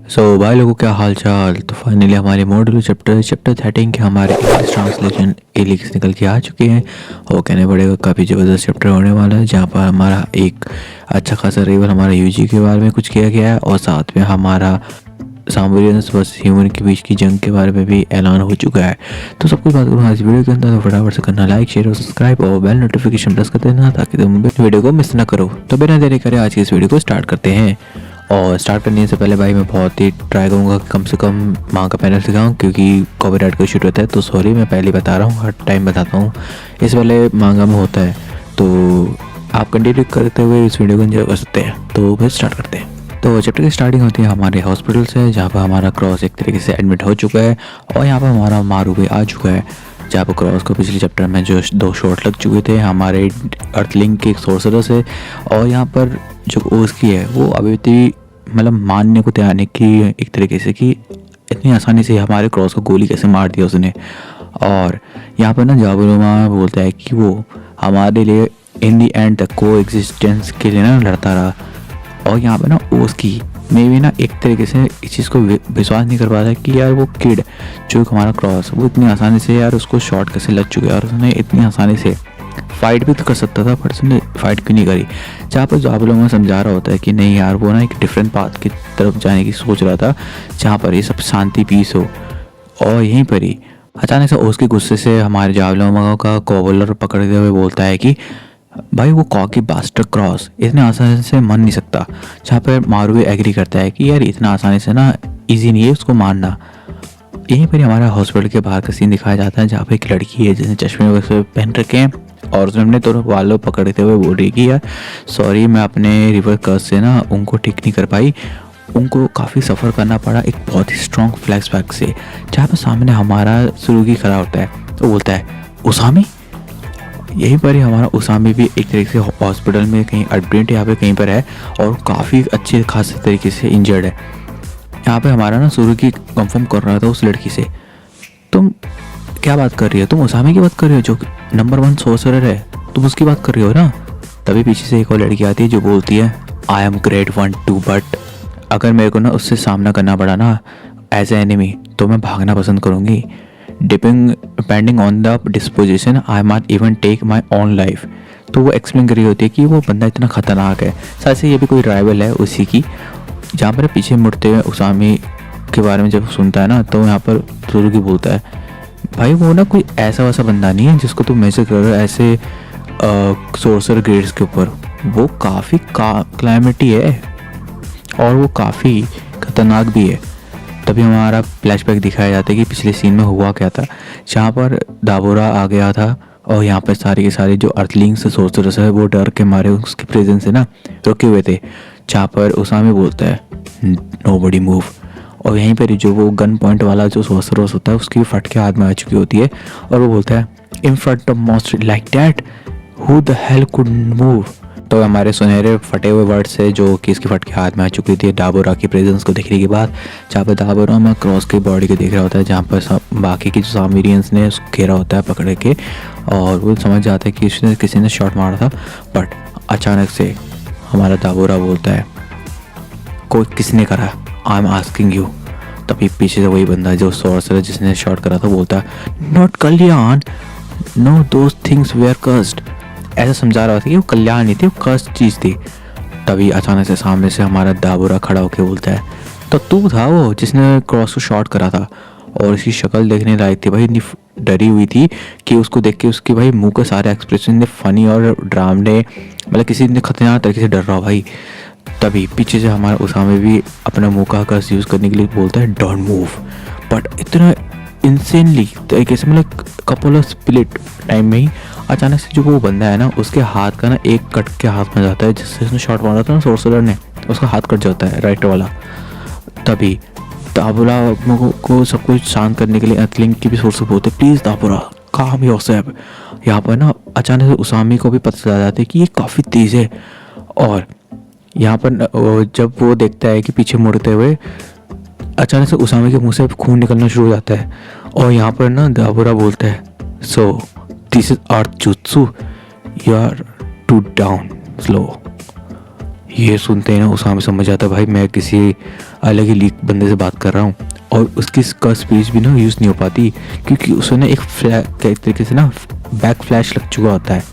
भाई लोगों, क्या हाल चाल। तो फाइनली हमारे मॉड्यूलर चैप्टर 13 के हमारे इंग्लिश ट्रांसलेशन एलिक्स निकल के आ चुके हैं। और कहने पड़ेगा काफ़ी ज़बरदस्त चैप्टर होने वाला है, जहाँ पर हमारा एक अच्छा खासा रिवर हमारा यूजी के बारे में कुछ किया गया है, और साथ में हमारा सामरियंस वर्सेस ह्यूमन के बीच की जंग के बारे में भी ऐलान हो चुका है। तो सब कुछ बात करूँ आज वीडियो के अंदर, तो फटाफट से करना लाइक, शेयर और सब्सक्राइब और बेल नोटिफिकेशन प्रेस कर देना, ताकि तुम वीडियो को मिस ना करो। तो बिना देरी करे आज की इस वीडियो को स्टार्ट करते हैं। और स्टार्ट करने से पहले भाई मैं बहुत ही ट्राई करूँगा कि कम से कम माँ का पैनल दिखाऊँ, क्योंकि कॉपीराइट का इशू रहता है। तो सॉरी, मैं पहले बता रहा हूँ, हर टाइम बताता हूँ, इस वाले मांगा में होता है। तो आप कंटिन्यू करते हुए इस वीडियो को एंजॉय कर सकते हैं। तो फिर स्टार्ट करते हैं। तो चैप्टर की स्टार्टिंग होती है हमारे हॉस्पिटल से, जहाँ पर हमारा क्रॉस एक तरीके से एडमिट हो चुका है, और यहाँ पर हमारा मारू भी आ चुका है। जहाँ पर क्रॉस को पिछले चैप्टर में जो 2 शॉट लग चुके थे हमारे अर्थलिंक के एक सोर्सर से, और यहाँ पर जो ओस की है वो अभी भी मतलब मानने को तैयार नहीं कि एक तरीके से कि इतनी आसानी से हमारे क्रॉस को गोली कैसे मार दिया उसने। और यहाँ पर ना जाबुलमा बोलता है कि वो हमारे लिए इन दी एंड तक को एग्जिस्टेंस के लिए ना लड़ता रहा। और यहाँ पे ना उसकी मे भी ना एक तरीके से इस चीज़ को विश्वास नहीं कर पा रहा कि यार वो किड जो हमारा क्रॉस वो इतनी आसानी से यार उसको शॉट कैसे लग चुके, और उसने इतनी आसानी से फाइट भी तो कर सकता था, पर उसने फाइट क्यों नहीं करी। जहाँ पर जाबुलो में समझा रहा होता है कि नहीं यार, वो ना एक डिफरेंट पाथ की तरफ जाने की सोच रहा था, जहाँ पर ये सब शांति पीस हो। और यहीं पर ही अचानक से उसके गुस्से से हमारे जाबुलो का कॉबलर पकड़ते हुए बोलता है कि भाई वो कॉकी बास्टर क्रॉस इतने आसानी से मर नहीं सकता। जहाँ पर मारू भी एग्री करता है कि यार इतना आसानी से ना इजी नहीं है उसको मारना। यहीं पर हमारा हॉस्पिटल के बाहर का सीन दिखाया जाता है, जहाँ पे एक लड़की है जिसने चश्मे वगैरह पहन रखे हैं, और उसने अपने दोनों बालों पकड़ते हुए बोल रही कि यार सॉरी, मैं अपने रिवर कर्स से ना उनको ठीक नहीं कर पाई, उनको काफ़ी सफ़र करना पड़ा एक बहुत ही स्ट्रॉन्ग फ्लैशबैक से। जहाँ पर सामने हमारा सुरुगी खड़ा होता है, तो बोलता है उसामी। यहीं पर ही हमारा उसामी भी एक तरीके से हॉस्पिटल में कहीं एडमिट यहाँ पे कहीं पर है, और काफ़ी अच्छे खास तरीके से इंजर्ड है। यहाँ पे हमारा ना सुरुगी कंफर्म कर रहा था उस लड़की से, तुम क्या बात कर रही हो, तुम उसामी की बात कर रही हो जो नंबर 1 सोर्सरर है, तुम उसकी बात कर रही हो ना। तभी पीछे से एक और लड़की आती है जो बोलती है आई एम ग्रेट 1 2, बट अगर मेरे को ना उससे सामना करना पड़ा ना एज ए एनिमी, तो मैं भागना पसंद करूँगी। Depending on the disposition I might even take my own life. तो वो एक्सप्लेन कर रही होती है कि वो बंदा इतना ख़तरनाक है, साथ से ये भी कोई राइवल है उसी की। जहाँ पर पीछे मुड़ते हुए उसामी के बारे में जब सुनता है ना, तो यहाँ पर सुरुगी बोलता है भाई वो ना कोई ऐसा वैसा बंदा नहीं है जिसको तुम मेजर कर रहे हो ऐसे सोर्सर ग्रेड्स के ऊपर। वो काफ़ी क्लाइमेटी है, और वो काफ़ी खतरनाक भी है। तभी हमारा फ्लैशबैक दिखाया जाता है कि पिछले सीन में हुआ क्या था, जहाँ पर दाबोरा आ गया था, और यहाँ पर सारे के सारे जो अर्थलिंग्स सोर्सरर्स है वो डर के मारे उसके प्रेजेंस से ना रुके हुए थे। जहाँ पर उसामी बोलता है नोबडी मूव, और यहीं पर जो वो गन पॉइंट वाला जो सोर्सरर्स होता है उसकी फट के हाथ में आ चुकी होती है, और वो बोलता है in front of most like that who the hell could move. तो हमारे सुनहरे फटे हुए वर्ड से जो कि इसके फट के हाथ में आ चुकी थी दाबोरा की प्रेजेंस को देखने के बाद, जहाँ पर दाबोरा में क्रॉस की बॉडी को देख रहा होता है, जहाँ पर बाकी की जो सामिरियंस ने उसको घेरा होता है पकड़ के, और वो समझ जाता है कि किसी ने शॉट मारा था। बट अचानक से हमारा दाबोरा बोलता है कोई किसने करा, आई एम आस्किंग यू। तभी पीछे से वही बंदा जो सोर्सर जिसने शॉट करा था बोलता है नॉट कल्याण, no those things were cursed. ऐसा समझा रहा था कि वो कल्याण नहीं थी, वो कर्स्ड चीज़ थी। तभी अचानक से सामने से हमारा दाबोरा खड़ा होकर बोलता है तो तू था वो जिसने क्रॉस को शॉट करा था। और उसकी शक्ल देखने लायक थी भाई, इतनी डरी हुई थी कि उसको देख के उसके भाई मुंह के सारे एक्सप्रेशन फनी और ड्रामने, मतलब किसी ने खतरनाक तरीके से डर रहा भाई। तभी पीछे से हमारा उसामे भी अपना मुंह का कर्स यूज़ करने के लिए बोलता है डोंट मूव। बट इतना इंसेनली तरीके से, मतलब कपल ऑफ स्प्लिट टाइम में ही अचानक से जो वो बंदा है ना उसके हाथ का ना एक कट के हाथ में जाता है, जिससे उसने शॉट मारा था ना सोर्सरर ने, उसका हाथ कट जाता है राइट वाला। तभी दाबोरा को सब कुछ शांत करने के लिए अर्थलिंक की भी सोर्स बोलते प्लीज़ दाबोरा काम योरसेल्फ। यहाँ पर ना अचानक से उसामी को भी पता चला जाता है कि ये काफ़ी तेज़ है, और यहाँ पर जब वो देखता है कि पीछे मुड़ते हुए अचानक से उसामी के मुंह से खून निकलना शुरू हो जाता है, और यहाँ पर ना दाबोरा बोलता है so this is earth jutsu, you are too down slow. ये सुनते ही ना उसामे समझ जाता भाई मैं किसी अलग ही लीक बंदे से बात कर रहा हूँ, और उसकी का स्पीच भी ना यूज़ नहीं हो पाती क्योंकि उसे ना एक तरीके से ना बैक फ्लैश लग चुका होता है।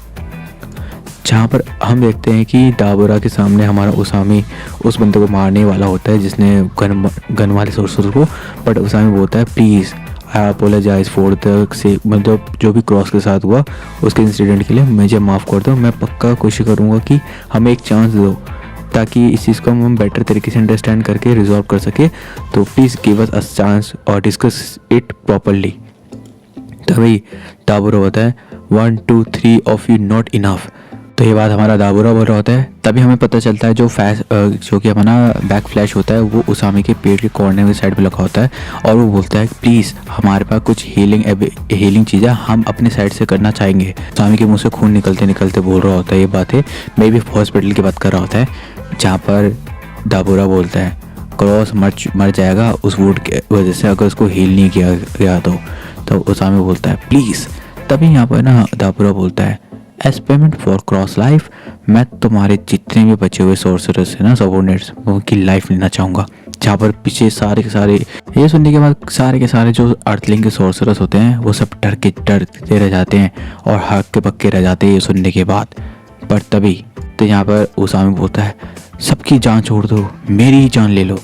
जहाँ पर हम देखते हैं कि दाबोरा के सामने हमारा उसामी उस बंदे को मारने वाला होता है जिसने गन वाले सोर्सर को, बट उसामी बोलता है please I apologise for the से, मतलब जो भी क्रॉस के साथ हुआ उसके इंसिडेंट के लिए मुझे माफ़ कर दो, मैं पक्का कोशिश करूँगा कि हमें एक चांस दो ताकि इस चीज़ को हम बेटर तरीके से अंडरस्टैंड करके रिजॉल्व कर सके, तो please give us a chance और डिस्कस इट प्रॉपरली। तभी दाबोरा होता है 1 2 3 ऑफ यू नॉट इनफ। तो ये बात हमारा दाबोरा बोल रहा होता है। तभी हमें पता चलता है जो कि हमारा बैक फ्लैश होता है वो उसामी के पेट के कॉर्नर की साइड पे लगा होता है, और वो बोलता है प्लीज़ हमारे पास कुछ हीलिंग चीज़ें हम अपने साइड से करना चाहेंगे। उसामी के मुंह से खून निकलते निकलते बोल रहा होता है ये बातें, मैं भी हॉस्पिटल की बात कर रहा होता है जहाँ पर दाबोरा बोलता है क्रॉस मर जाएगा उस वुड के वजह से अगर उसको हील नहीं किया गया तो उसामी बोलता है प्लीज़। तभी यहाँ पर ना दाबोरा बोलता है as payment for cross life मैं तुम्हारे जितने भी बचे हुए सोर्सरर्स हैं ना सबोर्डिनेट्स उनकी लाइफ लेना चाहूँगा। जहाँ पर पीछे सारे के सारे ये सुनने के बाद सारे के सारे जो अर्थलिंग के सोर्सरर्स होते हैं वो सब डरते रह जाते हैं और हक के पक्के रह जाते हैं ये सुनने के बाद। पर तभी तो यहाँ पर उसामी बोलता है सबकी जान छोड़ दो मेरी ही जान ले लो,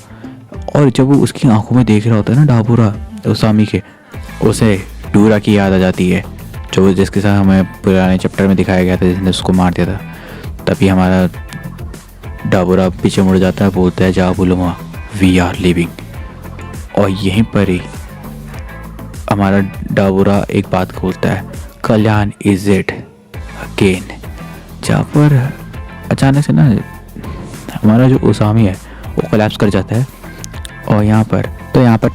और जब वो उसकी आंखों में देख रहा होता है ना दाबोरा उसामी के, उसे डूरा की याद आ जाती है जो जिसके साथ हमें पुराने चैप्टर में दिखाया गया था जिसने उसको मार दिया था। तभी हमारा दाबोरा पीछे मुड़ जाता है, बोलता है जा बोलूँगा वी आर लिविंग। और यहीं पर ही हमारा दाबोरा एक बात खोलता है कल्याण इज इट अगेन। जहाँ पर अचानक से ना हमारा जो उसामी है वो कोलैप्स कर जाता है, और यहाँ पर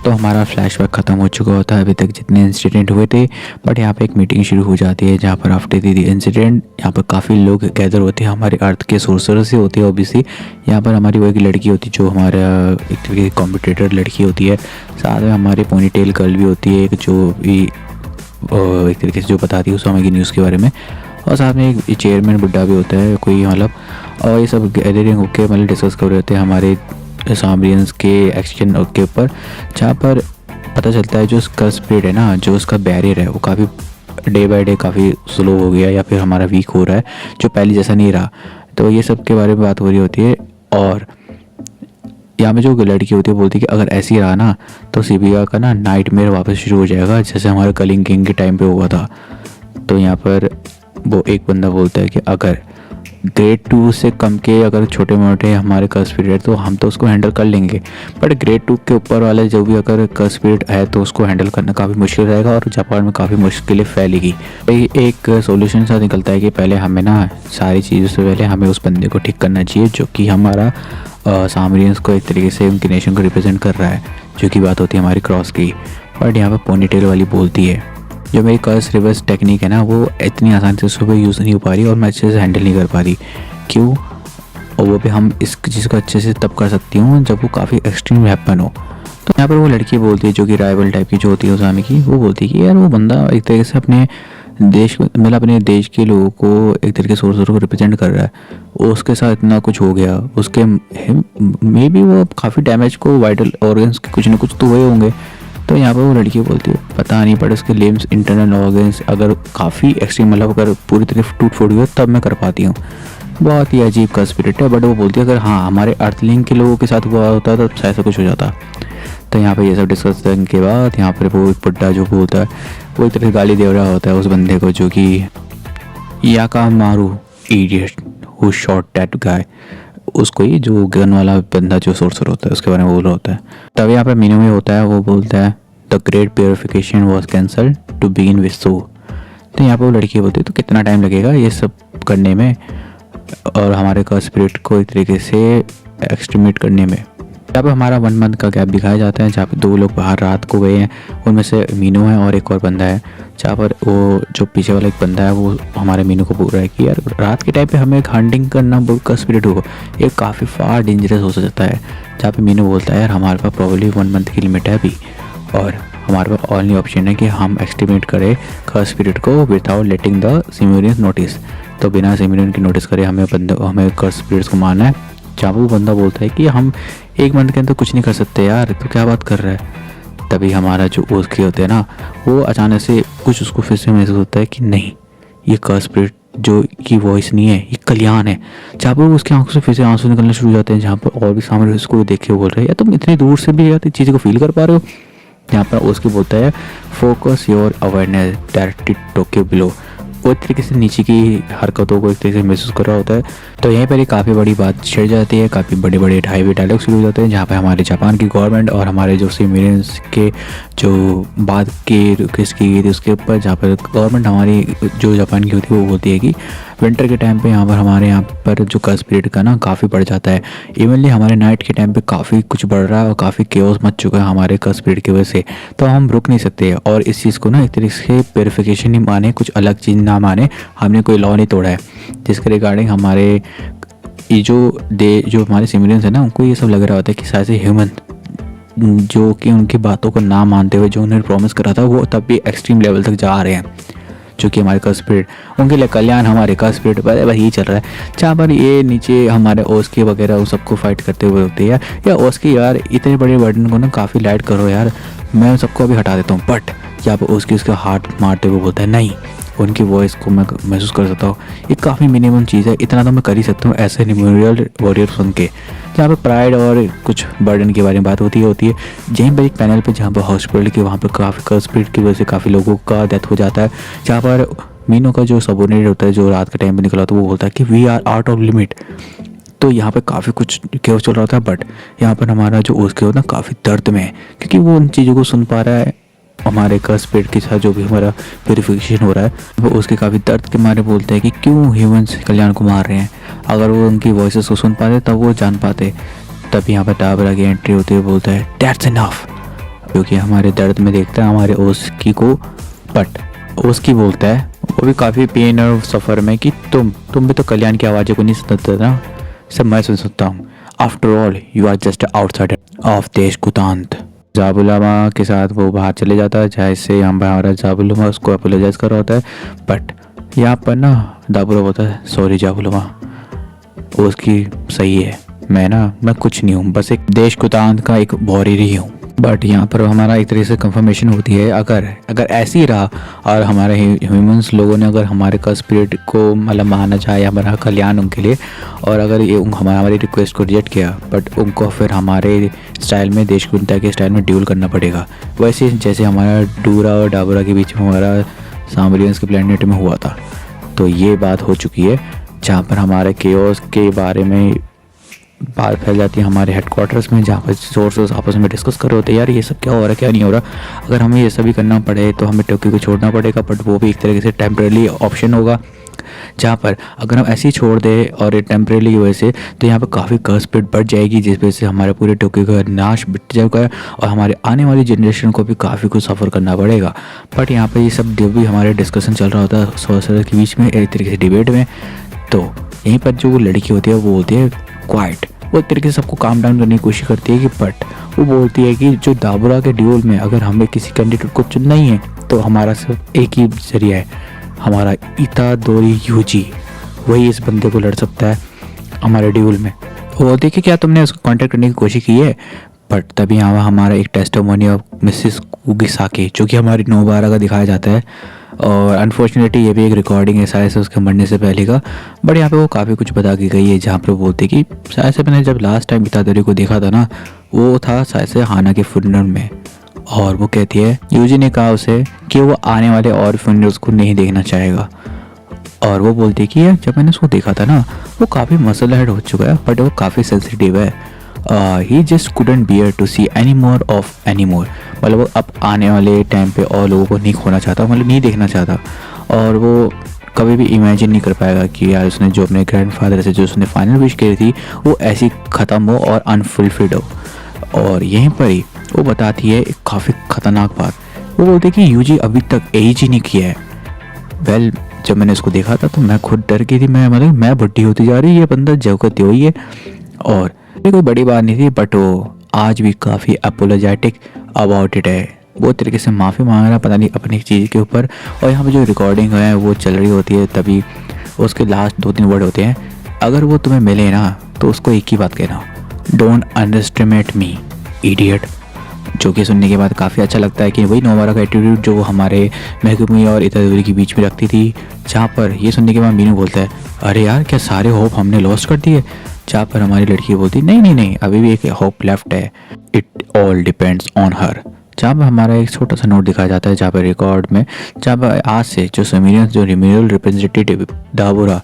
तो हमारा फ्लैशबैक ख़त्म हो चुका होता है अभी तक जितने इंसिडेंट हुए थे। बट यहाँ पे एक मीटिंग शुरू हो जाती है जहाँ पर आफ्टर द इंसिडेंट यहाँ पर काफ़ी लोग गैदर होते हैं हमारे अर्थ के सोर्सर से होते हैं ऑब्वियसली। यहाँ पर हमारी वो एक लड़की होती है जो हमारा एक तरीके की कॉम्पिटिटर लड़की होती है, साथ में हमारी पोनीटेल गर्ल भी होती है एक जो भी एक तरीके से जो बताती है उस समय की न्यूज़ के बारे में, और साथ में एक चेयरमैन बुड्ढा भी होता है कोई मतलब, और ये सब गैदरिंग होकर मतलब डिस्कस कर रहे होते हैं हमारे सामरियंस के एक्शन के ऊपर। जहाँ पर पता चलता है जो उसका स्पीड है ना, जो उसका बैरियर है वो काफ़ी डे बाय डे काफ़ी स्लो हो गया या फिर हमारा वीक हो रहा है, जो पहले जैसा नहीं रहा। तो ये सब के बारे में बात हो रही होती है, और यहाँ पे जो लड़की होती है बोलती है कि अगर ऐसे ही रहा ना तो सिबिया का ना नाइटमेयर वापस शुरू हो जाएगा जैसे हमारे कलिंग किंग के टाइम पे हुआ था। तो यहाँ पर वो एक बंदा बोलता है कि अगर ग्रेड 2 से कम के अगर छोटे मोटे हमारे कर्स पीरियड तो हम तो उसको हैंडल कर लेंगे, बट ग्रेड 2 के ऊपर वाले जो भी अगर कर्स पीरियड है तो उसको हैंडल करना काफ़ी मुश्किल रहेगा और जापान में काफ़ी मुश्किलें फैलेगी। एक सॉल्यूशन सा निकलता है कि पहले हमें ना सारी चीज़ों से पहले हमें उस बंदे को ठीक करना चाहिए जो कि हमारा सामरियंस को एक तरीके से उनकी नेशन को रिप्रेजेंट कर रहा है, जो कि बात होती है हमारी क्रॉस की। बट यहाँ पर पोनीटेल वाली बोलती है जो मेरी कर्स रिवर्स टेक्निक है ना वो इतनी आसानी से सुबह यूज़ नहीं हो पा रही और मैं अच्छे से हैंडल नहीं कर पा रही, क्यों, और वो भी हम इस चीज़ को अच्छे से तब कर सकती हूँ जब वो काफ़ी एक्सट्रीम वेपन हो। तो यहाँ पर वो लड़की बोलती है जो कि राइवल टाइप की जो होती है उसामी की, वो बोलती है कि यार वो बंदा एक तरीके से अपने देश मतलब अपने देश के लोगों को एक तरीके से को रिप्रेजेंट कर रहा है, उसके साथ इतना कुछ हो गया, उसके मे बी वो काफ़ी डैमेज को वाइटल ऑर्गन्स के कुछ ना कुछ तो हुए होंगे। तो यहाँ पर वो लड़की बोलती है पता नहीं, पर उसके लिम्स इंटरनल ऑर्गन्स अगर काफ़ी एक्सट्रीम मतलब अगर पूरी तरह टूट फूट हुई तब मैं कर पाती हूँ। बहुत ही अजीब का स्पिरिट है, बट वो बोलती है अगर हाँ हमारे अर्थलिंग के लोगों के साथ हुआ होता तो ऐसा कुछ हो जाता। तो यहाँ पे ये सब डिस्कस करने के बाद यहाँ पर वो बुड्ढा जो बोलता है वो एक तरह गाली दे रहा होता है उस बंदे को जो कि याकामारू idiot who shot that guy, उसको ही जो गन वाला बंदा जो सोर्सर होता है उसके बारे में बोल रहा होता है। तब यहाँ पे मीनू में होता है वो बोलता है the great purification was cancel two begin with so. तो यहाँ पे वो लड़की बोलती है तो कितना टाइम लगेगा ये सब करने में और हमारे का स्पिरिट को एक तरीके से एक्सट्रीमेट करने में। यहाँ पे हमारा 1 मंथ का गैप दिखाया जाता है जहाँ पे 2 लोग बाहर रात को गए हैं, उनमें से मीनू है और एक और बंदा है, जहाँ पर वो जो पीछे वाला एक बंदा है वो हमारे मीनू को बोल रहा है कि यार रात के टाइम पे हमें एक हंटिंग करना बहुत का स्पिरिट होगा, ये काफ़ी फार डेंजरस हो सकता है। जहाँ पे मीनू बोलता है यार हमारे पास प्रॉब्लली 1 मंथ की लिमिट है अभी और हमारे पास ओनली ऑप्शन है कि हम एस्टिमेट करें कर्स स्पिरिट को विदाउट लेटिंग द सिम्यूरियंस नोटिस। तो बिना सिम्यूरियन की नोटिस करे हमें कर्स स्पिरिट्स को मारना है जहाँ पर वो बंदा बोलता है कि हम 1 मंथ के अंदर कुछ नहीं कर सकते यार, तो क्या बात कर रहा है। तभी हमारा जो ओस्की होते हैं ना, वो अचानक से कुछ उसको फिर से महसूस होता है कि नहीं, ये कर्स स्पिरिट जो की वॉइस नहीं है, ये कल्याण है। जहाँ पर उसकी आंखों से फिर से आंसू निकलने शुरू हो जाते हैं, जहाँ पर और भी सामने उसको देख के बोल रहे हैं, या तुम इतनी दूर से भी यार चीज़ों को फील कर पा रहे हो। यहाँ पर उसकी बोलता है focus your awareness directed Tokyo below. वो एक तरीके से नीचे की हरकतों को एक तरीके से महसूस कर रहा होता है। तो यहीं पर एक काफ़ी बड़ी बात छिड़ जाती है, काफ़ी बड़े बड़े ढाई डायलॉग शुरू हो जाते हैं, जहाँ पर हमारे जापान की गवर्नमेंट और हमारे जो सिविलियंस के जो बात की रिक्वेस्ट की गई थी उसके ऊपर, जहाँ पर गवर्नमेंट हमारी जो जापान की होती है वो बोलती है कि विंटर के टाइम पे यहाँ पर हमारे यहाँ पर जो कर्स पीरियड का ना काफ़ी बढ़ जाता है। इवनली हमारे नाइट के टाइम पे काफ़ी कुछ बढ़ रहा है और काफ़ी केओस मच चुका है हमारे कर्स पीरियड की वजह से। तो हम रुक नहीं सकते और इस चीज़ को ना एक तरीके से प्योरीफिकेशन नहीं माने, कुछ अलग चीज़ ना माने, हमने कोई लॉ नहीं तोड़ा है, जिसके रिगार्डिंग हमारे ये जो हमारे सिविलियंस है ना, उनको ये सब लग रहा होता है कि शायद से ह्यूमन जो कि उनकी बातों को ना मानते हुए जो उन्हें प्रॉमिस करा था वो तब भी एक्सट्रीम लेवल तक जा रहे हैं, जो कि हमारे कर्स स्पिरिट उनके लिए कल्याण, हमारे कर्स स्पिरिट बस यही चल रहा है। जहाँ पर ये नीचे हमारे ओस्की वगैरह उन सबको फाइट करते हुए होते हैं, या ओस्की यार इतने बड़े बर्डन को ना काफ़ी लाइट करो यार, मैं सबको अभी हटा देता हूँ। बट यहाँ पर ओस्की उसका हाथ मारते हुए बोलता है नहीं, उनकी वॉइस को मैं महसूस कर सकता हूँ, ये काफ़ी मिनिमम चीज़ है, इतना तो मैं कर ही सकता हूँ ऐसे मेमोरियल वॉरियर सुन के। जहाँ पर प्राइड और कुछ बर्डन के बारे में बात होती है। यहीं पर एक पैनल पे जहाँ पर हॉस्पिटल के वहाँ पर काफ़ी कर्स स्पिरिट की वजह से काफ़ी लोगों का डेथ हो जाता है, जहाँ पर मीनो का जो सबोर्डिनेट होता है जो रात के टाइम पे निकला, तो वो बोलता है कि we are out of limit. तो यहाँ पे काफ़ी कुछ केओस चल रहा था, बट यहाँ पर हमारा जो ओस्की होता है काफ़ी दर्द में है, क्योंकि वो उन चीज़ों को सुन पा रहा है। हमारे कर्स स्पिरिट के साथ जो भी हमारा प्यूरिफिकेशन हो रहा है, वो उसके काफ़ी दर्द के मारे बोलते हैं कि क्यों ह्यूमंस कल्याण को मार रहे हैं, अगर वो उनकी वॉइसेस को सुन पाते तब वो जान पाते। तभी यहाँ पर डाबरा की एंट्री होती है, बोलता है दैट्स इनफ, क्योंकि हमारे दर्द में देखता है हमारे ओस्की को। बट ओस्की बोलता है, वो भी काफ़ी पेन और सफ़र में, कि तुम भी तो कल्याण की आवाज़ों को नहीं सुनते ना, सब मैं सुन सकता हूँ। After all you are just outsider of देश कुतांत। जाबुलामा के साथ वो बाहर चले जाता है, जैसे यहाँ पर हमारा जाबुलामा उसको अपोलोजाइज कर रहा होता है। बट यहाँ पर ना दाबुला बोलता है सॉरी जाबुलामा, उसकी सही है, मैं कुछ नहीं हूँ, बस एक देश कुतांत का एक वॉरियर ही हूँ। बट यहाँ पर हमारा एक तरीके से कंफर्मेशन होती है, अगर ऐसे ही रहा और हमारे ह्यूमंस लोगों ने अगर हमारे कर्स स्पिरिट को मतलब माना चाहे हमारा कल्याण उनके लिए, और अगर ये हमारी रिक्वेस्ट को रिजेक्ट किया, बट उनको फिर हमारे स्टाइल में देश कुंता के स्टाइल में ड्यूल करना पड़ेगा, वैसे जैसे हमारा डूरा और डाबरा के बीच में हमारा सामरियंस के प्लेनेट में हुआ था। तो ये बात हो चुकी है, जहाँ पर हमारे केओस के बारे में बात फैल जाती है हमारे हेडक्वार्टर्स में, जहाँ पर सोर्सेस आपस में डिस्कस कर रहे होते हैं यार ये सब क्या हो रहा है क्या नहीं हो रहा। अगर हमें ये सभी करना पड़े तो हमें टोक्यो को छोड़ना पड़ेगा, बट वो भी एक तरीके से टेम्परेरी ऑप्शन होगा, जहाँ पर अगर हम ऐसे ही छोड़ दें और ये टेम्परेरी की वजह से, तो यहाँ पर काफ़ी कर्स स्पिरिट बढ़ जाएगी, जिस वजह से हमारे पूरे टोक्यो का नाश बिट जाएगा और हमारे आने वाली जनरेशन को भी काफ़ी कुछ सफ़र करना पड़ेगा। बट यहाँ पर ये सब जो भी हमारे डिस्कशन चल रहा होता है सोर्सेस के बीच में एक तरीके से डिबेट में, तो यहीं पर जो लड़की होती है वो बोलती है क्वाइट, वो एक तरीके से सबको काम डाउन करने की कोशिश करती है कि बट वो बोलती है कि जो दाबुरा के ड्यूल में अगर हमें किसी कैंडिडेट को चुनना ही है तो हमारा सिर्फ एक ही जरिया है, हमारा इतादोरी यूजी, वही इस बंदे को लड़ सकता है हमारे ड्यूल में। वो देखिए क्या तुमने उसको कांटेक्ट करने की कोशिश की है। बट तभी यहाँ हमारा एक टेस्टिमोनी ऑफ मिसेस कुगिसाकी जो कि हमारी नोबारा का दिखाया जाता है, और अनफॉर्चुनेटली ये भी एक रिकॉर्डिंग है शायद से उसके मरने से पहले का। बट यहाँ पे वो काफ़ी कुछ बता की गई है, जहाँ पे बोलते कि शायद से मैंने जब लास्ट टाइम इतादोरी को देखा था ना, वो था शायद से हाना के फ्यूनरल में, और वो कहती है यूजी ने कहा उसे कि वो आने वाले और फ्यूनरल्स को नहीं देखना चाहेगा। और वो बोलती है कि यार जब मैंने उसको देखा था ना वो काफ़ी मसल हेड हो चुका है, बट वो काफ़ी सेंसिटिव है, he just couldn't bear to see any more of any more, मतलब वो अब आने वाले टाइम पे और लोगों को नहीं खोना चाहता, मतलब नहीं देखना चाहता, और वो कभी भी इमेजिन नहीं कर पाएगा कि यार उसने जो अपने ग्रैंडफादर से जो उसने फाइनल विश करी थी वो ऐसी ख़त्म हो और अनफुलफिल्ड हो। और यहीं पर ही वो बताती है एक काफ़ी ख़तरनाक बात, वो बोलती है कि यूजी अभी तक एज ही नहीं किया है। वेल जब मैंने उसको देखा था तो मैं खुद डर गई थी, मैं बुढ़ी होती जा रही है, ये बंदा जगत हुई है, और ये कोई बड़ी बात नहीं थी, बट वो आज भी काफ़ी अपोलोजेटिक अबाउट इट है, वो तरीके से माफ़ी मांग रहा पता नहीं अपनी चीज़ के ऊपर। और यहाँ पे जो रिकॉर्डिंग है वो चल रही होती है, तभी उसके लास्ट 2-3 वर्ड होते हैं, अगर वो तुम्हें मिले ना तो उसको एक ही बात कहना, डोंट अंडरस्टिमेट मी इडियट। जो कि सुनने के बाद काफ़ी अच्छा लगता है कि वही नोवारा का एटीट्यूड जो वो हमारे मेहगुमी और इतादोरी के बीच में रखती थी, जहाँ पर ये सुनने के बाद मीनू बोलता है अरे यार क्या सारे होप हमने लॉस्ट कर दिए, जहाँ पर हमारी लड़की बोलती नहीं नहीं नहीं अभी भी एक होप लेफ्ट है, it all depends on her. जहाँ पर हमारा एक छोटा सा नोट दिखाया जाता है जहाँ पर रिकॉर्ड में, जहाँ पर आज से जो समीरियन जो रिमेनल रिप्रेजेंटेटिव दाबुरा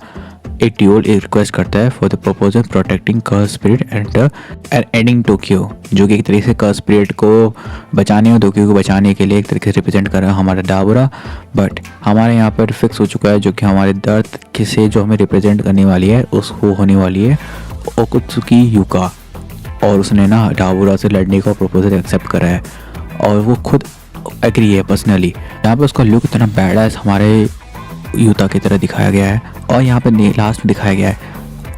एक ड्यूल एक रिक्वेस्ट करता है for the proposal protecting curse spirit and aiding Tokyo, जो कि एक तरीके से कर्स स्पिरिट को बचाने और टोक्यो को बचाने के लिए एक तरीके से रिप्रेजेंट कर रहा है हमारा डाबुरा। बट हमारे यहाँ पर फिक्स हो चुका है जो कि हमारे दर्द से जो हमें रिप्रेजेंट करने वाली है उसको होने वाली है ओकुत्सुकी युका, और उसने ना डाबुरा से लड़ने का प्रपोजल एक्सेप्ट करा है और वो खुद एग्री है पर्सनली। यहाँ पर उसका लुक इतना बैड हमारे यूता की तरह दिखाया गया है। और यहाँ पे लास्ट में दिखाया गया है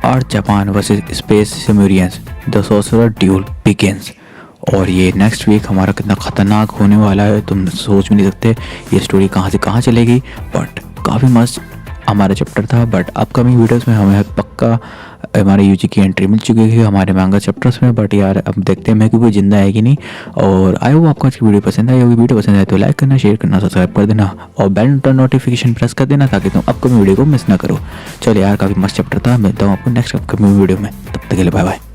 Earth Japan versus space Simurians the sorcerer duel begins. और ये नेक्स्ट वीक हमारा कितना ख़तरनाक होने वाला है तुम सोच भी नहीं सकते ये स्टोरी कहाँ से कहाँ चलेगी। बट काफ़ी मस्त हमारा चैप्टर था। बट अपकमिंग वीडियोस में हमें पक्का हमारे यूजी की एंट्री मिल चुकी है हमारे मांगा चैप्टर्स में। बट यार अब देखते हैं कि वो जिंदा है कि नहीं। और आई होप आपको आज की वीडियो पसंद आई होगी। वीडियो पसंद आए तो लाइक करना, शेयर करना, सब्सक्राइब कर देना और बेल नोटिफिकेशन प्रेस कर देना ताकि तुम अपकमिंग वीडियो को मिस ना करो। चलो यार काफ़ी मस्त चैप्टर था, मिलता हूँ आपको नेक्स्ट अपकमिंग वीडियो में, तब तक के लिए बाय बाय।